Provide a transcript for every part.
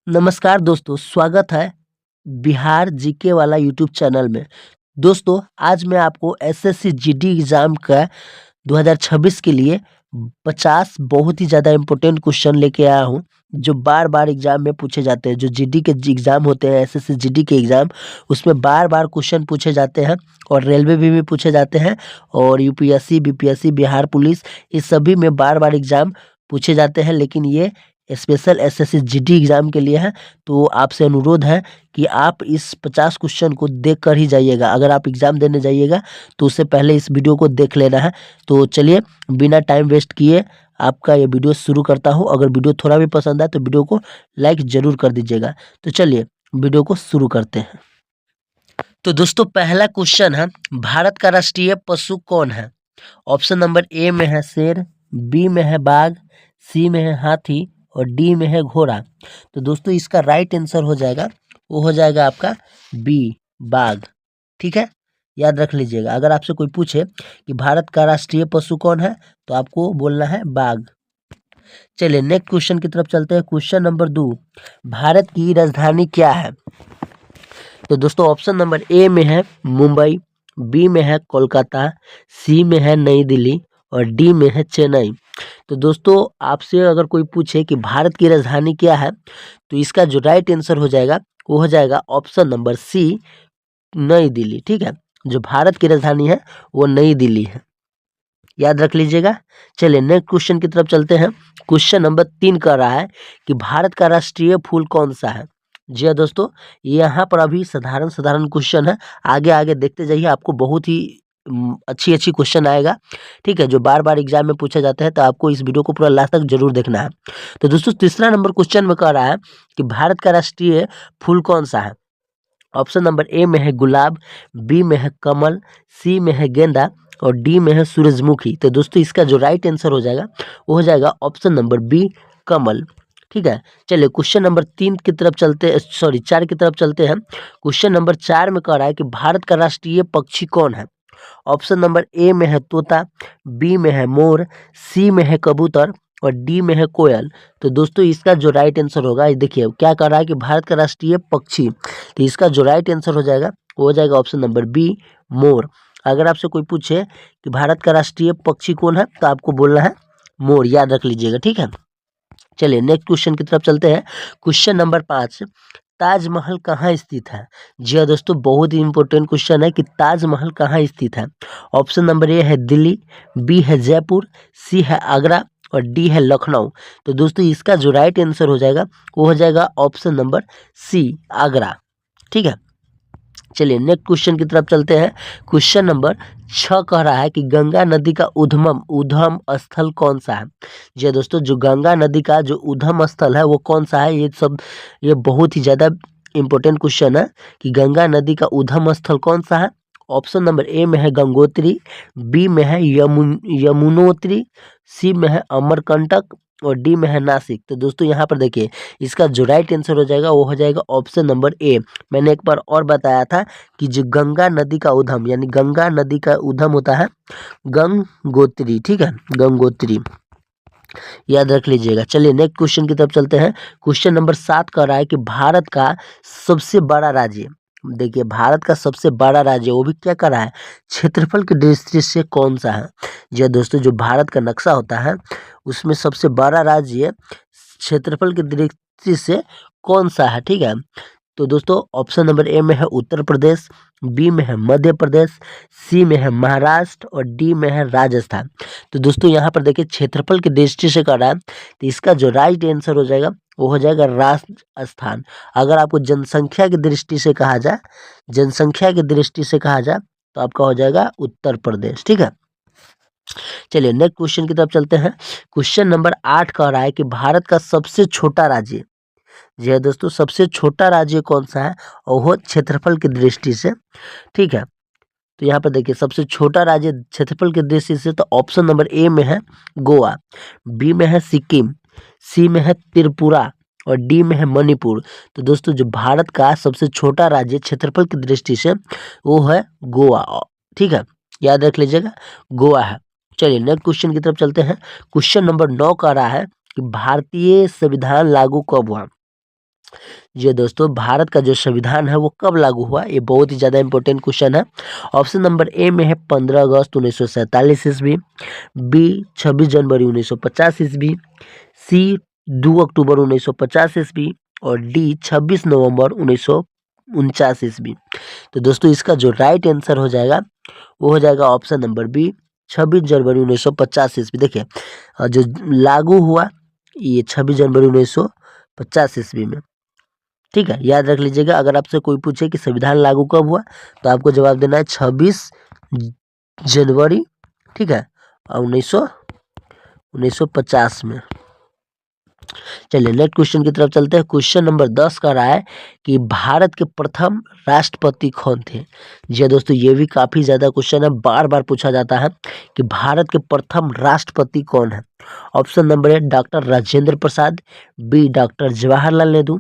नमस्कार दोस्तों, स्वागत है बिहार जीके वाला यूट्यूब चैनल में। दोस्तों, आज मैं आपको एसएससी जीडी एग्ज़ाम का 2026 के लिए 50 बहुत ही ज़्यादा इम्पोर्टेंट क्वेश्चन लेके आया हूँ, जो बार-बार एग्ज़ाम में पूछे जाते हैं। जो जीडी के एग्ज़ाम होते हैं, एसएससी जीडी के एग्ज़ाम, उसमें बार-बार क्वेश्चन पूछे जाते हैं और रेलवे में भी पूछे जाते हैं और यूपीएससी, बीपीएससी, बिहार पुलिस, इस सभी में बार-बार एग्ज़ाम पूछे जाते हैं। लेकिन ये स्पेशल एसएससी जीडी एग्ज़ाम के लिए है, तो आपसे अनुरोध है कि आप इस 50 क्वेश्चन को देख कर ही जाइएगा। अगर आप एग्ज़ाम देने जाइएगा, तो उससे पहले इस वीडियो को देख लेना है। तो चलिए, बिना टाइम वेस्ट किए आपका ये वीडियो शुरू करता हूँ। अगर वीडियो थोड़ा भी पसंद आए तो वीडियो को लाइक ज़रूर कर दीजिएगा। तो चलिए, वीडियो को शुरू करते हैं। तो दोस्तों, पहला क्वेश्चन है, भारत का राष्ट्रीय पशु कौन है? ऑप्शन नंबर ए में है शेर, बी में है बाघ, सी में है हाथी और डी में है घोड़ा। तो दोस्तों, इसका राइट आंसर हो जाएगा, वो हो जाएगा आपका बी, बाघ। ठीक है, याद रख लीजिएगा। अगर आपसे कोई पूछे कि भारत का राष्ट्रीय पशु कौन है, तो आपको बोलना है बाघ। चलिए, नेक्स्ट क्वेश्चन की तरफ चलते हैं। क्वेश्चन नंबर 2, भारत की राजधानी क्या है? तो दोस्तों, ऑप्शन नंबर ए में है मुंबई, बी में है कोलकाता, सी में है नई दिल्ली और डी में है चेन्नई। तो दोस्तों, आपसे अगर कोई पूछे कि भारत की राजधानी क्या है, तो इसका जो राइट आंसर हो जाएगा, वो हो जाएगा ऑप्शन नंबर सी, नई दिल्ली। ठीक है, जो भारत की राजधानी है वो नई दिल्ली है, याद रख लीजिएगा। चलिए, नेक्स्ट क्वेश्चन की तरफ चलते हैं। क्वेश्चन नंबर 3 कह रहा है कि भारत का राष्ट्रीय फूल कौन सा है? जी हाँ दोस्तों, यहाँ पर अभी साधारण साधारण क्वेश्चन है। आगे आगे देखते जाइए, आपको बहुत ही अच्छी अच्छी क्वेश्चन आएगा। ठीक है, जो बार बार एग्जाम में पूछा जाता है, तो आपको इस वीडियो को पूरा लास्ट तक जरूर देखना है। तो दोस्तों, तीसरा नंबर क्वेश्चन में कह रहा है कि भारत का राष्ट्रीय फूल कौन सा है? ऑप्शन नंबर ए में है गुलाब, बी में है कमल, सी में है गेंदा और डी में है सूरजमुखी। तो दोस्तों, इसका जो राइट आंसर हो जाएगा, वो हो जाएगा ऑप्शन नंबर बी, कमल। ठीक है, चलिए क्वेश्चन नंबर 3 की तरफ चलते, सॉरी 4 की तरफ चलते हैं। क्वेश्चन नंबर 4 में कह रहा है कि भारत का राष्ट्रीय पक्षी कौन है? ऑप्शन नंबर ए में है तोता, बी में है मोर, सी में है कबूतर और डी में है कोयल। तो दोस्तों, इसका जो राइट आंसर होगा, ये देखिए क्या कर रहा है कि भारत का राष्ट्रीय पक्षी, तो इसका जो राइट आंसर हो जाएगा, वो हो जाएगा ऑप्शन नंबर बी, मोर। अगर आपसे कोई पूछे कि भारत का राष्ट्रीय पक्षी कौन है, तो आपको बोलना है मोर, याद रख लीजिएगा। ठीक है, चलिए नेक्स्ट क्वेश्चन की तरफ चलते हैं। क्वेश्चन नंबर 5, ताजमहल कहाँ स्थित है? जी हाँ दोस्तों, बहुत ही इंपॉर्टेंट क्वेश्चन है कि ताजमहल कहाँ स्थित है। ऑप्शन नंबर ए है दिल्ली, बी है जयपुर, सी है आगरा और डी है लखनऊ। तो दोस्तों, इसका जो राइट आंसर हो जाएगा, वो हो जाएगा ऑप्शन नंबर सी, आगरा। ठीक है, चलिए नेक्स्ट क्वेश्चन की तरफ चलते हैं। क्वेश्चन नंबर 6 कह रहा है कि गंगा नदी का उद्गम स्थल कौन सा है? जी दोस्तों, जो गंगा नदी का जो उद्गम स्थल है वो कौन सा है? ये बहुत ही ज़्यादा इंपॉर्टेंट क्वेश्चन है कि गंगा नदी का उद्गम स्थल कौन सा है। ऑप्शन नंबर ए में है गंगोत्री, बी में है यमुनोत्री, सी में है अमरकंटक और डी में है नासिक। तो दोस्तों, यहाँ पर देखिए, इसका जो राइट आंसर हो जाएगा, वो हो जाएगा ऑप्शन नंबर ए। मैंने एक बार और बताया था कि जो गंगा नदी का उद्गम, यानी गंगा नदी का उद्गम होता है गंगोत्री। ठीक है, गंगोत्री, याद रख लीजिएगा। चलिए नेक्स्ट क्वेश्चन की तरफ चलते हैं। क्वेश्चन नंबर 7 कह रहा है कि भारत का सबसे बड़ा राज्य, देखिए भारत का सबसे बड़ा राज्य, वो भी क्या कर रहा है, क्षेत्रफल की दृष्टि से कौन सा है? जी दोस्तों, जो भारत का नक्शा होता है, उसमें सबसे बड़ा राज्य क्षेत्रफल की दृष्टि से कौन सा है? ठीक है, तो दोस्तों, ऑप्शन नंबर ए में है उत्तर प्रदेश, बी में है मध्य प्रदेश, सी में है महाराष्ट्र और डी में है राजस्थान। तो दोस्तों, यहाँ पर देखिए क्षेत्रफल की दृष्टि से कर रहा है, तो इसका जो राइट आंसर हो जाएगा, वो हो जाएगा राजस्थान। अगर आपको जनसंख्या की दृष्टि से कहा जाए, जनसंख्या की दृष्टि से कहा जाए, तो आपका हो जाएगा उत्तर प्रदेश। ठीक है, चलिए नेक्स्ट क्वेश्चन की तरफ चलते हैं। क्वेश्चन नंबर 8 कह रहा है कि भारत का सबसे छोटा राज्य, जी हाँ दोस्तों, सबसे छोटा राज्य कौन सा है, और वो क्षेत्रफल की दृष्टि से। ठीक है, तो यहाँ पर देखिए सबसे छोटा राज्य क्षेत्रफल की दृष्टि से, तो ऑप्शन नंबर ए में है गोवा, बी में है सिक्किम, सी में है त्रिपुरा और डी में है मणिपुर। तो दोस्तों, जो भारत का सबसे छोटा राज्य क्षेत्रफल की दृष्टि से, वो है गोवा। ठीक है, याद रख लीजिएगा, गोवा है। चलिए नेक्स्ट क्वेश्चन की तरफ चलते हैं। क्वेश्चन नंबर 9 कह रहा है कि भारतीय संविधान लागू कब हुआ? ये दोस्तों भारत का जो संविधान है वो कब लागू हुआ, ये बहुत ही ज़्यादा इंपॉर्टेंट क्वेश्चन है। ऑप्शन नंबर ए में है 15 अगस्त 1947 ईस्वी, बी 26 जनवरी 1950 ईस्वी, सी 2 अक्टूबर 1950 ईस्वी और डी 26 नवंबर 1949 ईस्वी। तो दोस्तों इसका जो राइट आंसर हो जाएगा वो हो जाएगा ऑप्शन नंबर बी 26 जनवरी 1950 ईस्वी। देखिए जो लागू हुआ ये 26 जनवरी 1950 ईस्वी में। ठीक है, याद रख लीजिएगा। अगर आपसे कोई पूछे कि संविधान लागू कब हुआ तो आपको जवाब देना है 26 जनवरी, ठीक है, और 1950 में। चलिए नेक्स्ट क्वेश्चन की तरफ चलते हैं। क्वेश्चन नंबर 10 का रहा है कि भारत के प्रथम राष्ट्रपति कौन थे। जी हाँ दोस्तों, ये भी काफ़ी ज़्यादा क्वेश्चन है, बार बार पूछा जाता है कि भारत के प्रथम राष्ट्रपति कौन है। Option number A doctor Rajendra Prasad, B doctor Jawaharlal Nehru,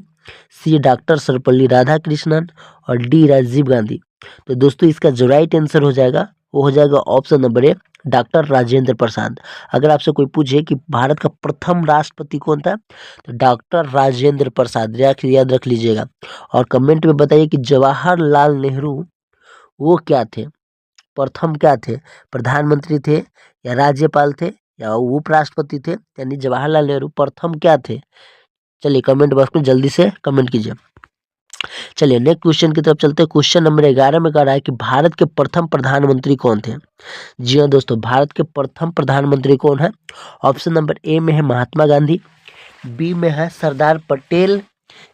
C doctor Sarvepalli Radhakrishnan और डी राजीव गांधी। तो दोस्तों इसका जो राइट आंसर हो जाएगा वो हो जाएगा option number A doctor Rajendra Prasad. अगर आपसे कोई पूछे कि भारत का प्रथम राष्ट्रपति कौन था तो डॉक्टर राजेंद्र प्रसाद, याद रख लीजिएगा। और कमेंट में बताइए कि जवाहरलाल नेहरू वो क्या थे, प्रथम क्या थे, प्रधानमंत्री थे या राज्यपाल थे या उपराष्ट्रपति थे, यानी जवाहरलाल नेहरू प्रथम क्या थे। चलिए कमेंट बॉक्स में जल्दी से कमेंट कीजिए। चलिए नेक्स्ट क्वेश्चन की तरफ चलते हैं। क्वेश्चन नंबर 11 में कह रहा है कि भारत के प्रथम प्रधानमंत्री कौन थे। जी हाँ दोस्तों, भारत के प्रथम प्रधानमंत्री कौन है। ऑप्शन नंबर ए में है महात्मा गांधी, बी में है सरदार पटेल,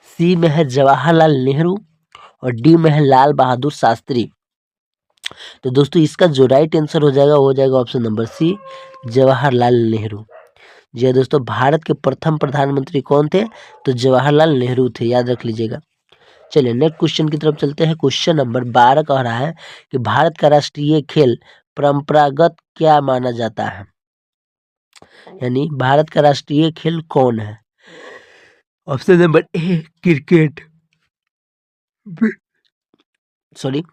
सी में है जवाहरलाल नेहरू और डी में है लाल बहादुर शास्त्री। तो दोस्तों इसका जो राइट आंसर हो जाएगा वो हो जाएगा option number C Jawaharlal Nehru. जी हाँ दोस्तों, भारत के प्रथम प्रधानमंत्री कौन थे तो जवाहरलाल नेहरू थे, याद रख लीजिएगा। चलिए नेक्स्ट क्वेश्चन की तरफ चलते हैं। क्वेश्चन नंबर 12 कह रहा है कि भारत का राष्ट्रीय खेल परंपरागत क्या माना जाता है, यानी भारत का राष्ट्रीय खेल कौन है। Option number A cricket, sorry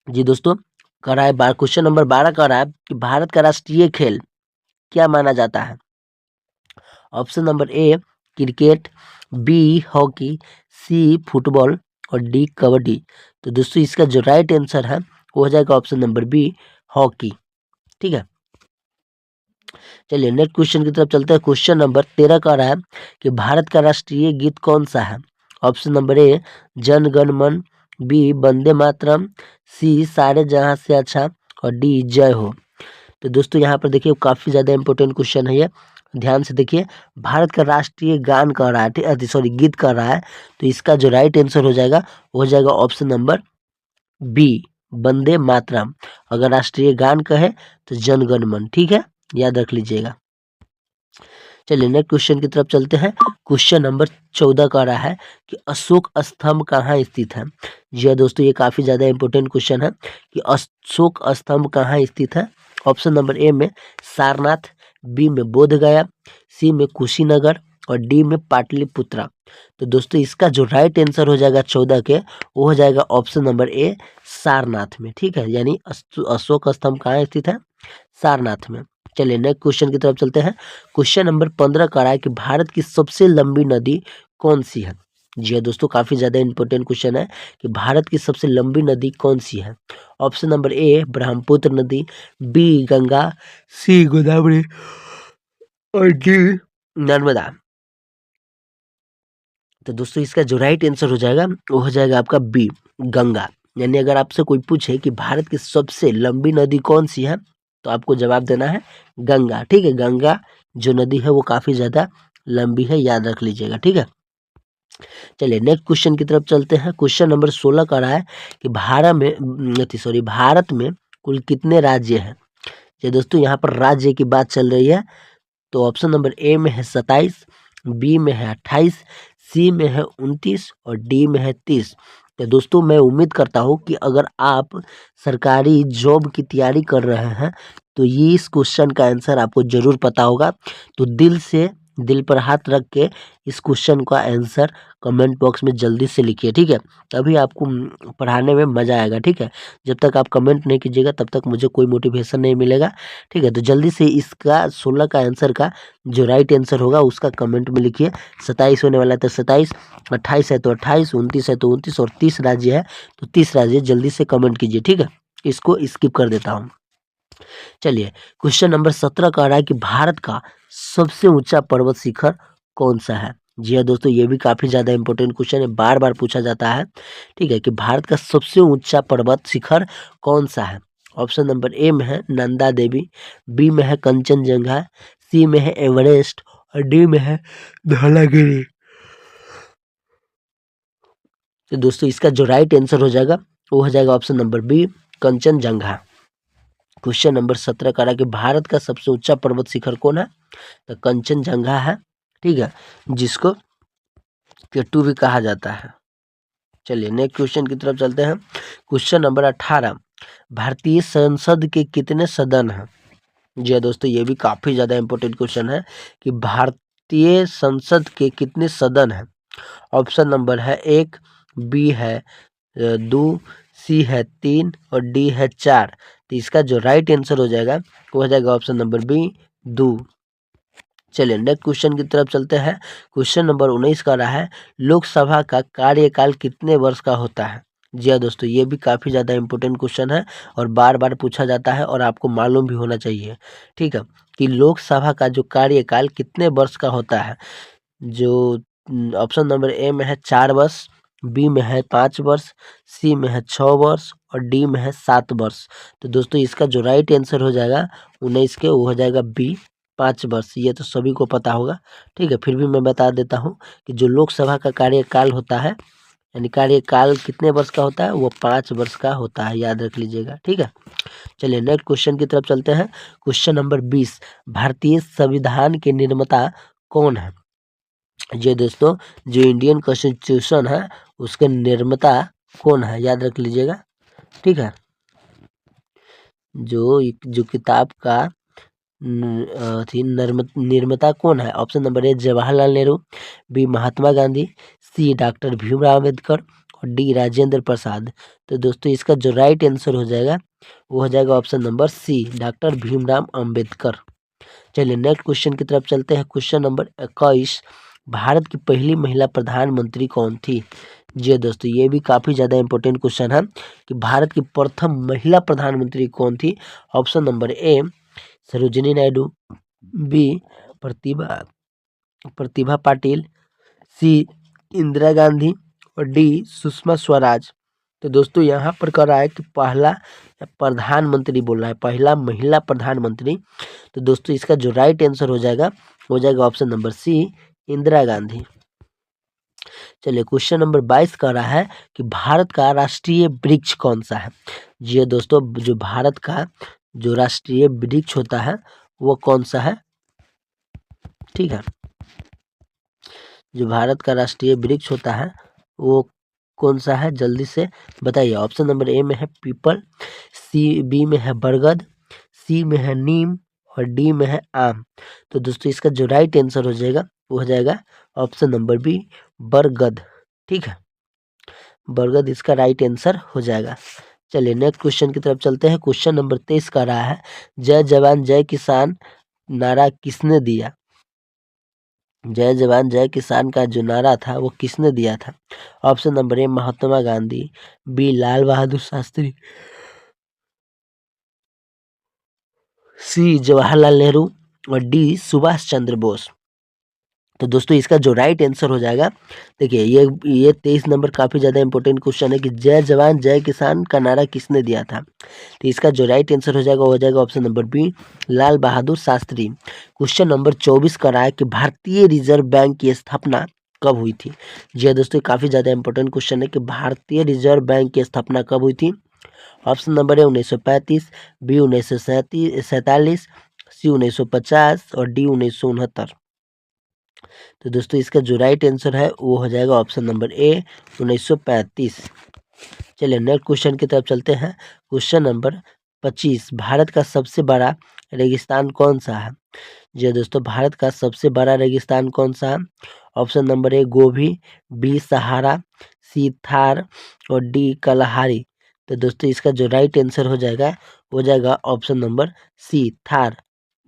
जी दोस्तों, कह रहा है क्वेश्चन नंबर 12 कह रहा है कि भारत का राष्ट्रीय खेल क्या माना जाता है। Option number A cricket, B hockey, C football और डी कबड्डी। तो दोस्तों इसका जो राइट आंसर है वो हो जाएगा ऑप्शन नंबर बी हॉकी। ठीक है, चलिए नेक्स्ट क्वेश्चन की तरफ चलते हैं। क्वेश्चन नंबर 13 का रहा है कि भारत का राष्ट्रीय गीत कौन सा है। ऑप्शन नंबर ए जन गण मन, बी वंदे मातरम, सी सारे जहां से अच्छा और डी जय हो। तो दोस्तों यहाँ पर देखिए काफ़ी ज़्यादा इंपॉर्टेंट क्वेश्चन है ये, ध्यान से देखिए। भारत का राष्ट्रीय गान कह रहा है, सॉरी गीत कह रहा है, तो इसका जो राइट आंसर हो जाएगा वो हो जाएगा option number B Vande Mataram. अगर राष्ट्रीय गान कहे तो जन गण मन, ठीक है, याद रख लीजिएगा। चलिए नेक्स्ट क्वेश्चन की तरफ चलते हैं। क्वेश्चन नंबर 14 का रहा है कि अशोक स्तंभ कहाँ स्थित है। जी हाँ दोस्तों, ये काफ़ी ज़्यादा इंपॉर्टेंट क्वेश्चन है कि अशोक स्तंभ कहाँ स्थित है। ऑप्शन नंबर ए में सारनाथ, बी में बोधगया, सी में कुशीनगर और डी में पाटलिपुत्रा। तो दोस्तों इसका जो राइट आंसर हो जाएगा 14 के वो हो जाएगा ऑप्शन नंबर ए सारनाथ में। ठीक है, यानी अशोक स्तंभ कहाँ स्थित है, सारनाथ में। चलिए नेक्स्ट क्वेश्चन की तरफ चलते हैं। क्वेश्चन नंबर 15 का रहा है कि भारत की सबसे लंबी नदी कौन सी है। जी हाँ दोस्तों, काफ़ी ज़्यादा इंपॉर्टेंट क्वेश्चन है कि भारत की सबसे लंबी नदी कौन सी है। ऑप्शन नंबर ए ब्रह्मपुत्र नदी, बी गंगा, सी गोदावरी और डी नर्मदा। तो दोस्तों इसका जो राइट आंसर हो जाएगा वो हो जाएगा आपका बी गंगा। यानी अगर आपसे कोई पूछे कि भारत की सबसे लंबी नदी कौन सी है तो आपको जवाब देना है गंगा। ठीक है, गंगा जो नदी है वो काफ़ी ज़्यादा लंबी है, याद रख लीजिएगा। ठीक है, चलिए नेक्स्ट क्वेश्चन की तरफ चलते हैं। क्वेश्चन नंबर 16 का रहा है कि भारत में कुल कितने राज्य हैं। ये दोस्तों यहाँ पर राज्य की बात चल रही है, तो ऑप्शन नंबर ए में है 27, बी में है 28, सी में है 29 और डी में है 30। तो दोस्तों मैं उम्मीद करता हूँ कि अगर आप सरकारी जॉब की तैयारी कर रहे हैं तो ये इस क्वेश्चन का आंसर आपको ज़रूर पता होगा। तो दिल से दिल पर हाथ रख के इस क्वेश्चन का आंसर कमेंट बॉक्स में जल्दी से लिखिए, ठीक है। तभी आपको पढ़ाने में मज़ा आएगा, ठीक है। जब तक आप कमेंट नहीं कीजिएगा तब तक मुझे कोई मोटिवेशन नहीं मिलेगा, ठीक है। तो जल्दी से इसका 16 का आंसर का जो राइट आंसर होगा उसका कमेंट में लिखिए। 27 होने वाला है तो 27, 28 है तो 28, 29 है तो 29 और 30 राज्य है तो 30 राज्य। जल्दी से कमेंट कीजिए, ठीक है। इसको स्किप कर देता हूँ। चलिए, क्वेश्चन नंबर 17 कह रहा है कि भारत का सबसे ऊंचा पर्वत शिखर कौन सा है। जी हाँ दोस्तों, ये भी काफ़ी ज़्यादा इंपॉर्टेंट क्वेश्चन है, बार बार पूछा जाता है, ठीक है, कि भारत का सबसे ऊंचा पर्वत शिखर कौन सा है। ऑप्शन नंबर ए में है नंदा देवी, बी में है कंचनजंगा, सी में है एवरेस्ट और डी में है धौलागिरी। तो दोस्तों इसका जो राइट आंसर हो जाएगा वो हो जाएगा option number B, Kanchenjunga. Question number 17 का रहा कि भारत का सबसे ऊंचा पर्वत शिखर कौन है, तो कंचनजंगा है, ठीक है, जिसको केटू भी कहा जाता है। चलिए नेक्स्ट क्वेश्चन की तरफ चलते हैं। क्वेश्चन नंबर 18, भारतीय संसद के कितने सदन हैं। जी हाँ दोस्तों, ये भी काफ़ी ज़्यादा इंपॉर्टेंट क्वेश्चन है कि भारतीय संसद के कितने सदन हैं। ऑप्शन नंबर है 1, बी है 2, सी है 3 और डी है 4। तो इसका जो राइट आंसर हो जाएगा वो हो जाएगा ऑप्शन नंबर बी, 2। चलिए नेक्स्ट क्वेश्चन की तरफ चलते हैं। क्वेश्चन नंबर 19 का रहा है लोकसभा का कार्यकाल कितने वर्ष का होता है। जी हाँ दोस्तों, ये भी काफ़ी ज़्यादा इंपॉर्टेंट क्वेश्चन है और बार बार पूछा जाता है और आपको मालूम भी होना चाहिए, ठीक है, कि लोकसभा का जो कार्यकाल कितने वर्ष का होता है। जो ऑप्शन नंबर ए में है 4 वर्ष, बी में है 5 वर्ष, सी में है 6 वर्ष और डी में है 7 वर्ष। तो दोस्तों इसका जो राइट आंसर हो जाएगा 19 के वो हो जाएगा बी, 5 वर्ष। ये तो सभी को पता होगा, ठीक है, फिर भी मैं बता देता हूँ कि जो लोकसभा का कार्यकाल होता है यानी कार्यकाल कितने वर्ष का होता है, वो 5 वर्ष का होता है, याद रख लीजिएगा, ठीक है। चलिए नेक्स्ट क्वेश्चन की तरफ चलते हैं। क्वेश्चन नंबर 20, भारतीय संविधान के निर्माता कौन है। जी दोस्तों, जो इंडियन कॉन्स्टिट्यूशन है उसके निर्माता कौन है, याद रख लीजिएगा, ठीक है। जो किताब का निर्माता कौन है। Option number A Jawaharlal Nehru, B Mahatma Gandhi, C doctor Bhimrao Ambedkar और डी राजेंद्र प्रसाद। तो दोस्तों इसका जो राइट आंसर हो जाएगा वो हो जाएगा option number C, doctor Bhimrao Ambedkar. चलिए नेक्स्ट क्वेश्चन की तरफ चलते हैं। क्वेश्चन नंबर 21, भारत की पहली महिला प्रधानमंत्री कौन थी। जी हाँ दोस्तों, ये भी काफ़ी ज़्यादा इंपॉर्टेंट क्वेश्चन है कि भारत की प्रथम महिला प्रधानमंत्री कौन थी। Option number A Sarojini Naidu, B Pratibha Pratibha Patil, C Indira Gandhi और डी सुषमा स्वराज। तो दोस्तों यहाँ पर कह रहा है कि पहला प्रधानमंत्री बोल रहा है, पहला महिला प्रधानमंत्री। तो दोस्तों इसका जो राइट आंसर हो जाएगा option number C, Indira Gandhi. चलिए क्वेश्चन नंबर 22 कह रहा है कि भारत का राष्ट्रीय वृक्ष कौन सा है। जी हाँ दोस्तों, जो भारत का जो राष्ट्रीय वृक्ष होता है वो कौन सा है, ठीक है। जो भारत का राष्ट्रीय वृक्ष होता है वो कौन सा है, जल्दी से बताइए। ऑप्शन नंबर ए में है पीपल, बी में है बरगद, सी में है नीम और डी में है आम। तो दोस्तों इसका जो राइट आंसर हो जाएगा वो हो जाएगा ऑप्शन नंबर बी, बरगद, ठीक है। बरगद इसका राइट आंसर हो जाएगा। चलिए नेक्स्ट क्वेश्चन की तरफ चलते हैं। क्वेश्चन नंबर 23 का रहा है जय जवान जय किसान नारा किसने दिया। जय जवान जय किसान का जो नारा था वो किसने दिया था। Option number A Mahatma Gandhi, B Lal Bahadur Shastri, C Jawaharlal Nehru और डी सुभाष चंद्र बोस। तो दोस्तों इसका जो राइट आंसर हो जाएगा, देखिए ये 23 नंबर काफ़ी ज़्यादा इंपॉर्टेंट क्वेश्चन है कि जय जवान जय किसान का नारा किसने दिया था। तो इसका जो राइट आंसर हो जाएगा वो हो जाएगा option number B, Lal Bahadur Shastri. Question number 24 का रहा है कि भारतीय रिजर्व बैंक की स्थापना कब हुई थी। जी हाँ दोस्तों, काफ़ी ज़्यादा इंपॉर्टेंट क्वेश्चन है कि भारतीय रिजर्व बैंक की स्थापना कब हुई थी। ऑप्शन नंबर ए 1935, बी 1947, सी 1950 और डी 1969। तो दोस्तों इसका जो राइट आंसर है वो हो जाएगा ऑप्शन नंबर ए, 1935। चलिए नेक्स्ट क्वेश्चन की तरफ चलते हैं। क्वेश्चन नंबर 25 भारत का सबसे बड़ा रेगिस्तान कौन सा है? जी दोस्तों, भारत का सबसे बड़ा रेगिस्तान कौन सा है? ऑप्शन नंबर ए गोभी, बी सहारा, सी थार और डी कलहारी। तो दोस्तों इसका जो राइट आंसर हो जाएगा ऑप्शन नंबर सी थार।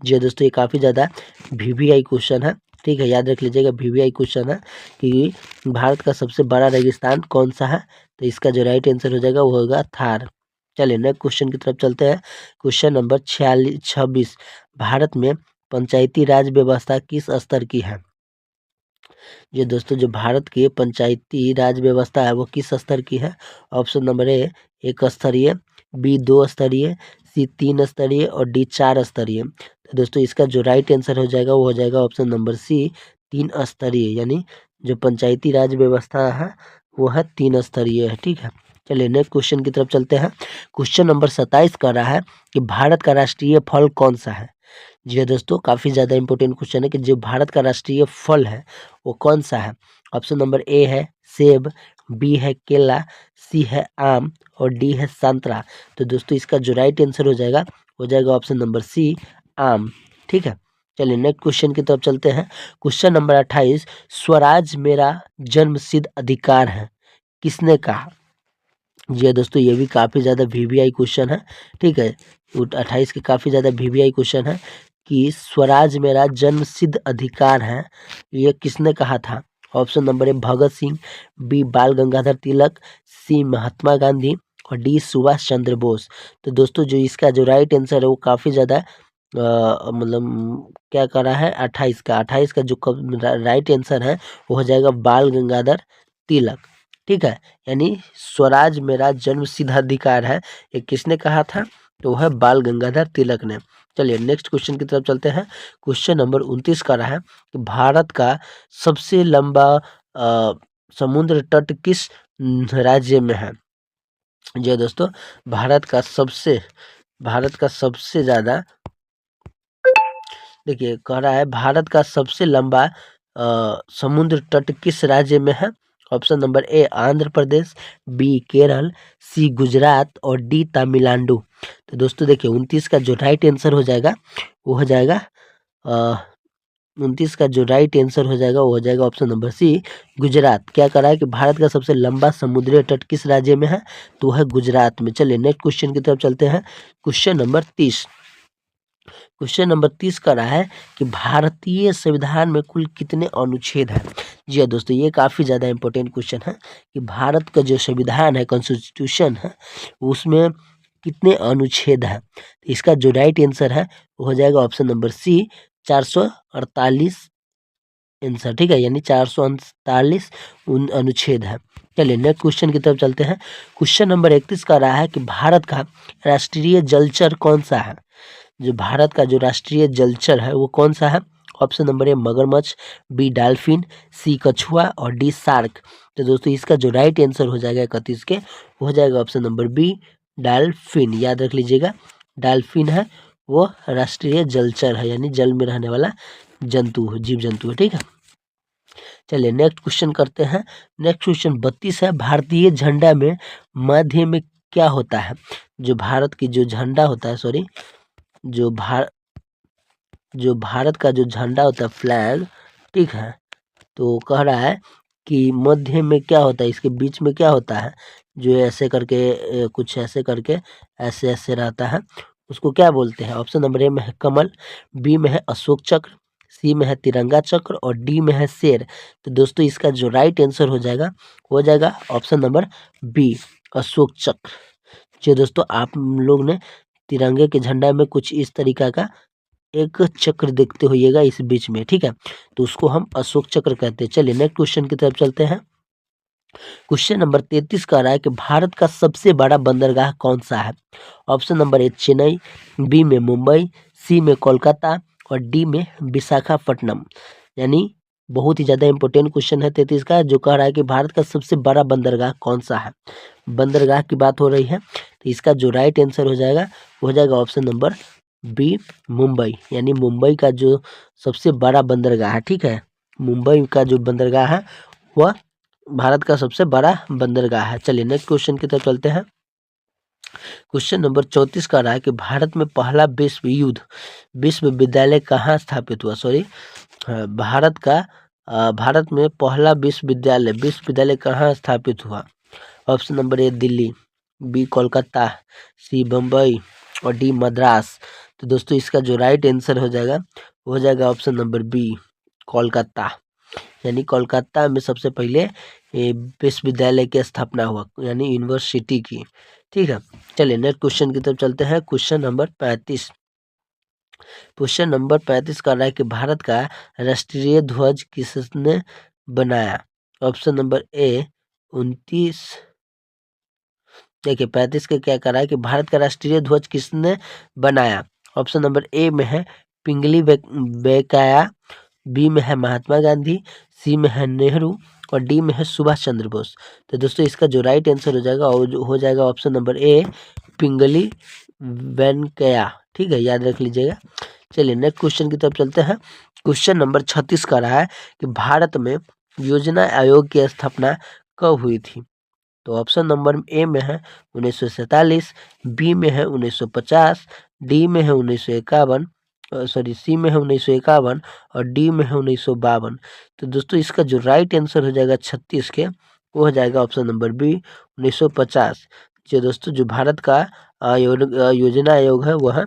जी दोस्तों, ये काफ़ी ज़्यादा वीवीआई क्वेश्चन है, ठीक है, याद रख लीजिएगा, वीवीआई क्वेश्चन है कि भारत का सबसे बड़ा रेगिस्तान कौन सा है। तो इसका जो राइट आंसर हो जाएगा वो होगा थार। चलिए नेक्स्ट क्वेश्चन की तरफ चलते हैं। क्वेश्चन नंबर 26 भारत में पंचायती राज व्यवस्था किस स्तर की है? ये दोस्तों जो भारत की पंचायती राज व्यवस्था है वो किस स्तर की है? ऑप्शन नंबर ए 1 स्तरीय, बी 2 स्तरीय, सी 3 स्तरीय और डी 4 स्तरीय। तो दोस्तों इसका जो राइट आंसर हो जाएगा वो हो जाएगा ऑप्शन नंबर सी 3 स्तरीय, यानी जो पंचायती राज व्यवस्था है वो है 3 स्तरीय है, ठीक है। चलिए नेक्स्ट क्वेश्चन की तरफ चलते हैं। क्वेश्चन नंबर 27 कर रहा है कि भारत का राष्ट्रीय फल कौन सा है? जी हाँ दोस्तों, काफ़ी ज़्यादा इंपॉर्टेंट क्वेश्चन है कि जो भारत का राष्ट्रीय फल है वो कौन सा है? ऑप्शन नंबर ए है सेब, बी है केला, सी है आम और डी है संतरा। तो दोस्तों इसका जो राइट आंसर हो जाएगा ऑप्शन नंबर सी आम, ठीक है। चलिए नेक्स्ट क्वेश्चन की तरफ चलते हैं। क्वेश्चन नंबर 28 स्वराज मेरा जन्मसिद्ध अधिकार है, किसने कहा? जी हाँ दोस्तों, ये भी काफ़ी ज़्यादा वीवीआई क्वेश्चन है, ठीक है। 28 के काफ़ी ज़्यादा वीवीआई क्वेश्चन है कि स्वराज मेरा जन्मसिद्ध अधिकार है, ये किसने कहा था? Option number A Bhagat Singh, B Bal Gangadhar तिलक, सी महात्मा गांधी और डी सुभाष चंद्र बोस। तो दोस्तों जो इसका जो राइट आंसर है वो काफ़ी ज़्यादा मतलब क्या करा है 28 का जो राइट आंसर है वो हो जाएगा बाल गंगाधर तिलक, ठीक है। यानी स्वराज मेरा जन्मसिद्ध अधिकार है, ये किसने कहा था? तो वह बाल गंगाधर तिलक ने। चलिए नेक्स्ट क्वेश्चन की तरफ चलते हैं। क्वेश्चन नंबर 29 का रहा है कि भारत का सबसे लंबा समुद्र तट किस राज्य में है? जी हाँ दोस्तों, भारत का सबसे ज़्यादा देखिए कह रहा है भारत का सबसे लंबा समुद्र तट किस राज्य में है? Option number A Andhra Pradesh, B Kerala, C Gujarat और डी तमिलनाडु। तो दोस्तों देखिए 29 का जो राइट आंसर हो जाएगा वो हो जाएगा 29 का जो राइट आंसर हो जाएगा ऑप्शन नंबर सी गुजरात। क्या करा है कि भारत का सबसे लंबा समुद्री तट किस राज्य में है? तो है गुजरात में। चलिए नेक्स्ट क्वेश्चन की तरफ चलते हैं। क्वेश्चन नंबर 30 का रहा है कि भारतीय संविधान में कुल कितने अनुच्छेद हैं? जी हाँ दोस्तों, ये काफ़ी ज़्यादा इंपॉर्टेंट क्वेश्चन है कि भारत का जो संविधान है, कॉन्स्टिट्यूशन है, उसमें कितने अनुच्छेद हैं? तो इसका जो राइट आंसर है वो हो जाएगा ऑप्शन नंबर सी 448 आंसर, ठीक है, यानी 448 अनुच्छेद है। चलिए नेक्स्ट क्वेश्चन की तरफ चलते हैं। क्वेश्चन नंबर 31 का रहा है कि भारत का राष्ट्रीय जलचर कौन सा है? जो भारत का जो राष्ट्रीय जलचर है वो कौन सा है? ऑप्शन नंबर ए मगरमच्छ, बी डॉल्फिन, सी कछुआ और डी शार्क। तो दोस्तों इसका जो राइट आंसर हो जाएगा 31 के वो हो जाएगा ऑप्शन नंबर बी डॉल्फिन। याद रख लीजिएगा, डॉल्फिन है वो राष्ट्रीय जलचर है, यानी जल में रहने वाला जंतु है, जीव जंतु है, ठीक है। चलिए नेक्स्ट क्वेश्चन करते हैं। नेक्स्ट क्वेश्चन 32 है, भारतीय झंडा में मध्य में क्या होता है? जो भारत की जो झंडा होता है, सॉरी, जो भारत का जो झंडा होता है फ्लैग, ठीक है, तो कह रहा है कि मध्य में क्या होता है, इसके बीच में क्या होता है? जो ऐसे करके कुछ ऐसे करके ऐसे ऐसे रहता है, उसको क्या बोलते हैं? ऑप्शन नंबर ए में है कमल, बी में है अशोक चक्र, सी में है तिरंगा चक्र और डी में है शेर। तो दोस्तों इसका जो राइट आंसर हो जाएगा ऑप्शन नंबर बी अशोक चक्र। जी दोस्तों, आप लोग ने तिरंगे के झंडा में कुछ इस तरीका का एक चक्र देखते होइएगा इस बीच में, ठीक है, तो उसको हम अशोक चक्र कहते हैं। चलिए नेक्स्ट क्वेश्चन की तरफ चलते हैं। क्वेश्चन नंबर 33 का रहा है कि भारत का सबसे बड़ा बंदरगाह कौन सा है? Option number A Chennai, B में मुंबई, सी में कोलकाता और डी में विशाखापट्टनम। यानी बहुत ही ज़्यादा इंपॉर्टेंट क्वेश्चन है 33 का, जो कह रहा है कि भारत का सबसे बड़ा बंदरगाह कौन सा है? बंदरगाह की बात हो रही है, तो इसका जो राइट आंसर हो जाएगा ऑप्शन नंबर बी मुंबई, यानी मुंबई का जो सबसे बड़ा बंदरगाह है, ठीक है, मुंबई का जो बंदरगाह है वह भारत का सबसे बड़ा बंदरगाह है। चलिए नेक्स्ट क्वेश्चन की तरफ चलते हैं। क्वेश्चन नंबर 34 का रहा है कि भारत में पहला विश्वविद्यालय कहाँ स्थापित हुआ। सॉरी, भारत में पहला विश्वविद्यालय कहाँ स्थापित हुआ। Option number A Delhi, B Kolkata, C Bombay और डी मद्रास। तो दोस्तों इसका जो राइट आंसर हो जाएगा ऑप्शन नंबर बी कोलकाता, यानी कोलकाता में सबसे पहले विश्वविद्यालय की स्थापना हुआ, यानी यूनिवर्सिटी की। ठीक है, चलिए नेक्स्ट क्वेश्चन की तरफ चलते हैं। क्वेश्चन नंबर 35 कर रहा है कि भारत का राष्ट्रीय ध्वज किसने बनाया। ऑप्शन नंबर ए 29, देखिए 35 का क्या कर रहा है कि भारत का राष्ट्रीय ध्वज किसने बनाया। ऑप्शन नंबर ए में है पिंगली वेंकैया, बी में है महात्मा गांधी, सी में है नेहरू और डी में है सुभाष चंद्र बोस। तो दोस्तों इसका जो राइट आंसर हो जाएगा ऑप्शन नंबर ए पिंगली वेंकैया। ठीक है, याद रख लीजिएगा। चलिए नेक्स्ट क्वेश्चन की तरफ चलते हैं। क्वेश्चन नंबर 36 का रहा है कि भारत में योजना आयोग की स्थापना कब हुई थी। तो ऑप्शन नंबर ए में है 1947, बी में है 1950, डी में है 1951, सी में है 1951 और डी में है 1952। तो दोस्तों इसका जो राइट आंसर हो जाएगा 36 के, वो हो जाएगा ऑप्शन नंबर बी 1950। जो दोस्तों जो भारत का योजना आयोग है वह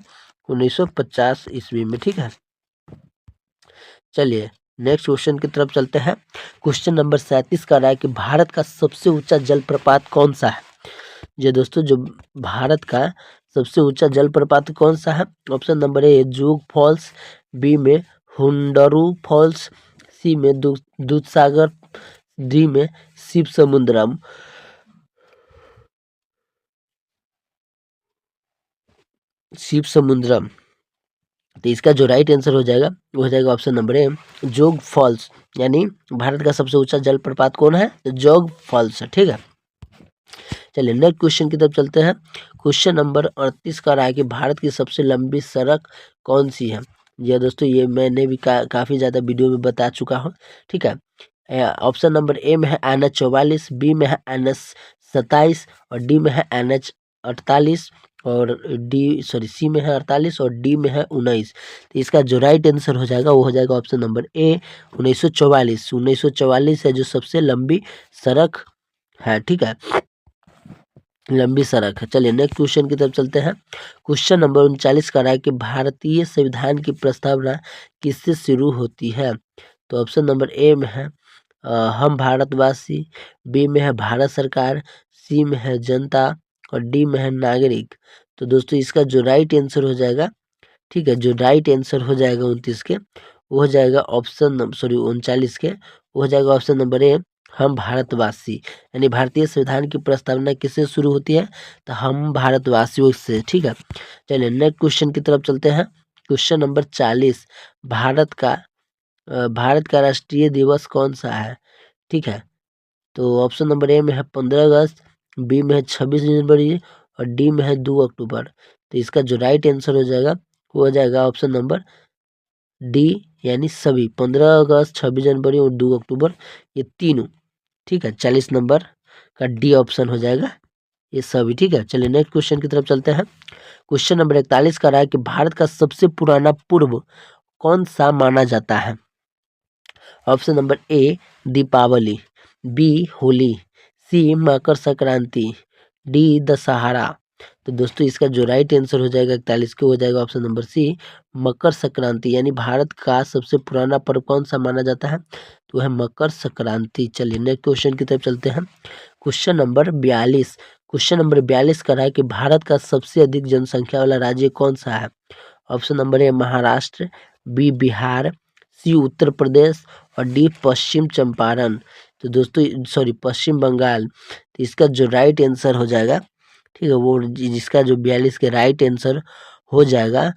1950 ईस्वी में। ठीक है, चलिए नेक्स्ट क्वेश्चन की तरफ चलते हैं। क्वेश्चन नंबर 37 का रहा है कि भारत का सबसे ऊंचा जलप्रपात कौन सा है। जो दोस्तों जो भारत का सबसे ऊंचा जलप्रपात कौन सा है। ऑप्शन नंबर ए जोग फॉल्स, बी में हुंडरू फॉल्स, सी में दूधसागर, डी में शिव समुद्रम। तो इसका जो राइट आंसर हो जाएगा वो हो जाएगा ऑप्शन नंबर ए जोग फॉल्स, यानी भारत का सबसे ऊंचा जलप्रपात कौन है, जोग फॉल्स है। ठीक है, चलिए नेक्स्ट क्वेश्चन की तरफ चलते हैं। क्वेश्चन नंबर 38 का रहा है कि भारत की सबसे लंबी सड़क कौन सी है। जी दोस्तों ये मैंने भी काफ़ी ज़्यादा वीडियो में बता चुका हूँ। ठीक है, ऑप्शन नंबर ए में है NH44, बी में है NH27 और डी में है NH48 और सी में है 48 और डी में है 19। तो इसका जो राइट आंसर हो जाएगा वो हो जाएगा ऑप्शन नंबर ए 1944 है जो सबसे लंबी सड़क है। ठीक है, लंबी सड़क है। चलिए नेक्स्ट क्वेश्चन की तरफ चलते हैं। क्वेश्चन नंबर 39 का रहा है कि भारतीय संविधान की प्रस्तावना किससे शुरू होती है। तो ऑप्शन नंबर ए में है हम भारतवासी, बी में है भारत सरकार, सी में है जनता और डी में है नागरिक। तो दोस्तों इसका जो राइट आंसर हो जाएगा, ठीक है, जो राइट आंसर हो जाएगा 29 के, वो हो जाएगा ऑप्शन 39 के, वो हो जाएगा ऑप्शन नंबर ए हम भारतवासी, यानी भारतीय संविधान की प्रस्तावना किससे शुरू होती है, तो हम भारतवासियों से। ठीक है, चलिए नेक्स्ट क्वेश्चन की तरफ चलते हैं। क्वेश्चन नंबर 40 भारत का राष्ट्रीय दिवस कौन सा है। ठीक है, तो ऑप्शन नंबर ए में है 15 अगस्त, बी में है 26 जनवरी और डी में है 2 अक्टूबर। तो इसका जो राइट आंसर हो जाएगा वो हो जाएगा ऑप्शन नंबर डी, यानी सभी 15 अगस्त, 26 जनवरी और 2 अक्टूबर, ये तीनों। ठीक है, 40 नंबर का डी ऑप्शन हो जाएगा ये सभी। ठीक है, चलिए नेक्स्ट क्वेश्चन की तरफ चलते हैं। क्वेश्चन नंबर 41 का रहा है कि भारत का सबसे पुराना पर्व कौन सा माना जाता है। Option number A Deepawali, B Holi, C Makar Sankranti, D Dussehra. तो दोस्तों इसका जो राइट आंसर हो जाएगा 41 को, हो जाएगा ऑप्शन नंबर सी मकर संक्रांति, यानी भारत का सबसे पुराना पर्व कौन सा माना जाता है, तो है मकर संक्रांति। चलिए नेक्स्ट क्वेश्चन की तरफ चलते हैं। क्वेश्चन नंबर 42 का रहा है कि भारत का सबसे अधिक जनसंख्या वाला राज्य कौन सा है। Option number A Maharashtra, B Bihar, C Uttar Pradesh और डी पश्चिम चंपारण। तो दोस्तों पश्चिम बंगाल। तो इसका जो राइट आंसर हो जाएगा, ठीक है, वो जिसका जो 42 के राइट आंसर हो जाएगा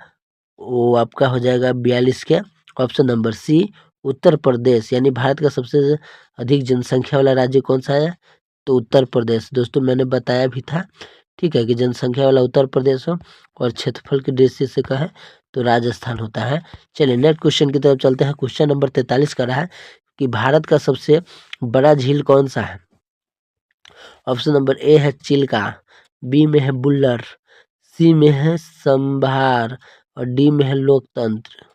वो आपका हो जाएगा 42 के ऑप्शन नंबर सी उत्तर प्रदेश, यानी भारत का सबसे अधिक जनसंख्या वाला राज्य कौन सा है, तो उत्तर प्रदेश। दोस्तों मैंने बताया भी था, ठीक है, कि जनसंख्या वाला उत्तर प्रदेश हो और क्षेत्रफल की दृष्टि से कहें तो राजस्थान होता है। चलिए नेक्स्ट क्वेश्चन की तरफ चलते हैं। क्वेश्चन नंबर 43 का रहा है कि भारत का सबसे बड़ा झील कौन सा है। ऑप्शन नंबर ए है चिल्का, बी में है बुल्लर, सी में है संभार और डी में है लोकतंत्र।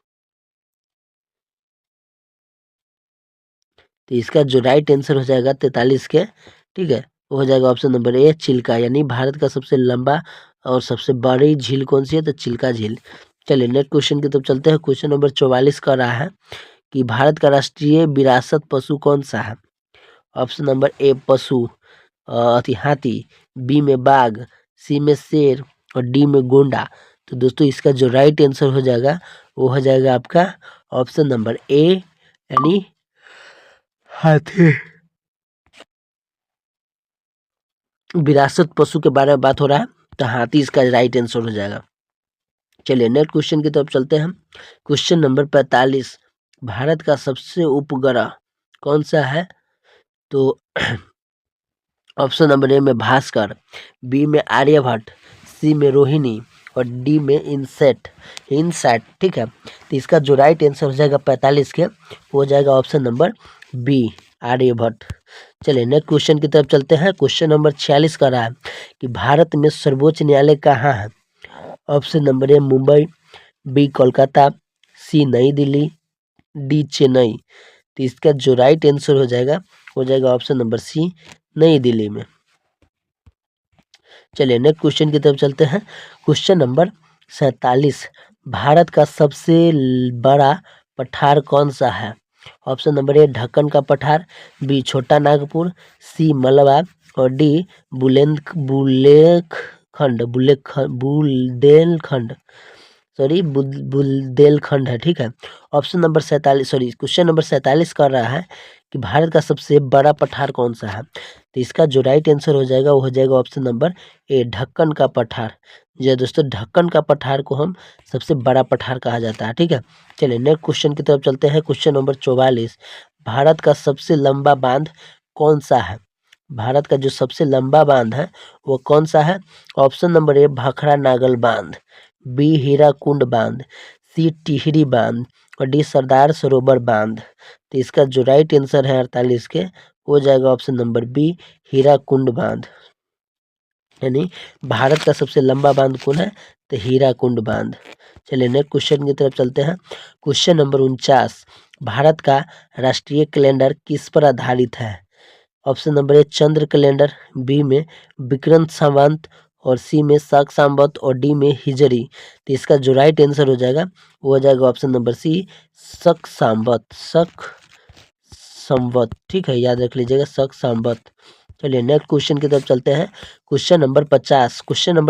तो इसका जो राइट आंसर हो जाएगा 43 के, ठीक है, वो हो जाएगा ऑप्शन नंबर ए चिल्का, यानी भारत का सबसे लंबा और सबसे बड़ी झील कौन सी है, तो चिल्का झील। चलिए नेक्स्ट क्वेश्चन की तरफ चलते हैं। क्वेश्चन नंबर 44 का रहा है कि भारत का राष्ट्रीय विरासत पशु कौन सा है। ऑप्शन नंबर ए पशु हाथी, बी में बाघ, सी में शेर और डी में गोंडा। तो दोस्तों इसका जो राइट आंसर हो जाएगा वो हो जाएगा आपका ऑप्शन नंबर ए यानी हाथी। विरासत पशु के बारे में बात हो रहा है तो हाथी इसका राइट आंसर हो जाएगा। चलिए नेक्स्ट क्वेश्चन की तरफ चलते हैं। क्वेश्चन नंबर 45, भारत का सबसे उपग्रह कौन सा है। तो ऑप्शन नंबर ए में भास्कर, बी में आर्यभट्ट, सी में रोहिणी और डी में इनसैट, ठीक है। तो इसका जो राइट आंसर हो जाएगा 45 के, वो हो जाएगा ऑप्शन नंबर बी आर्यभट्ट। चलिए नेक्स्ट क्वेश्चन की तरफ चलते हैं। क्वेश्चन नंबर 46 का रहा है कि भारत में सर्वोच्च न्यायालय कहाँ है। Option number A Mumbai, B Kolkata, C Nai Delhi, D Chennai. तो इसका जो राइट आंसर हो जाएगा ऑप्शन नंबर सी नई दिल्ली में। चलिए नेक्स्ट क्वेश्चन की तरफ चलते हैं। क्वेश्चन नंबर 47, भारत का सबसे बड़ा पठार कौन सा है। ऑप्शन नंबर ए ढक्कन का पठार, बी छोटा नागपुर, सी मलबा और डी बुंदेलखंड बुंदेलखंड है, ठीक है। ऑप्शन नंबर 47 क्वेश्चन नंबर 47 कर रहा है कि भारत का सबसे बड़ा पठार कौन सा है। तो इसका जो राइट आंसर हो जाएगा वो हो जाएगा ऑप्शन नंबर ए ढक्कन का पठार। जी दोस्तों, ढक्कन का पठार को हम सबसे बड़ा पठार कहा जाता है, ठीक है। चलिए नेक्स्ट क्वेश्चन की तरफ चलते हैं। क्वेश्चन नंबर 44, भारत का सबसे लंबा बांध कौन सा है। भारत का जो सबसे लंबा बांध है वो कौन सा है। Option number A Bhakra Nangal बांध, बी हीराकुंड बांध, सी टिहरी बांध और डी सरदार सरोवर बांध। तो इसका जो राइट आंसर है 48 के, हो जाएगा ऑप्शन नंबर बी हीराकुंड बांध, यानी भारत का सबसे लंबा बांध कौन है, तो हीराकुंड बांध। चलिए नेक्स्ट क्वेश्चन की तरफ चलते हैं। क्वेश्चन नंबर 49, भारत का राष्ट्रीय कैलेंडर किस पर आधारित है। ऑप्शन नंबर ए चंद्र कैलेंडर, बी में विक्रम संवत और सी में शक संवत और डी में हिजरी। तो इसका जो राइट आंसर हो जाएगा वो हो जाएगा ऑप्शन नंबर सी शक संवत, ठीक है, याद रख लीजिएगा शक संवत। चलिए नेक्स्ट क्वेश्चन की तरफ चलते हैं। क्वेश्चन नंबर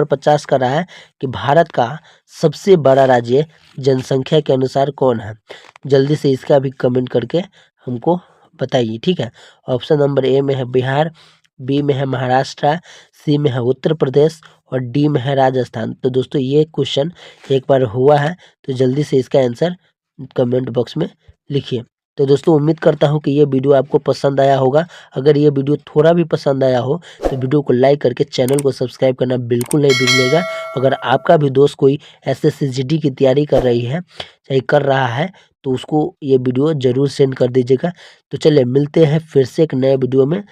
50 का रहा है कि भारत का सबसे बड़ा राज्य जनसंख्या के अनुसार कौन है। जल्दी से इसका भी कमेंट करके हमको बताइए, ठीक है। ऑप्शन नंबर ए में है बिहार, बी में है महाराष्ट्र, सी में है उत्तर प्रदेश और डी में है राजस्थान। तो दोस्तों ये क्वेश्चन एक बार हुआ है, तो जल्दी से इसका आंसर कमेंट बॉक्स में लिखिए। तो दोस्तों उम्मीद करता हूँ कि ये वीडियो आपको पसंद आया होगा। अगर ये वीडियो थोड़ा भी पसंद आया हो तो वीडियो को लाइक करके चैनल को सब्सक्राइब करना बिल्कुल नहीं भूलिएगा। अगर आपका भी दोस्त कोई एसएससी जीडी की तैयारी कर रही है चाहे कर रहा है तो उसको ये वीडियो ज़रूर सेंड कर दीजिएगा। तो चलिए मिलते हैं फिर से एक नए वीडियो में।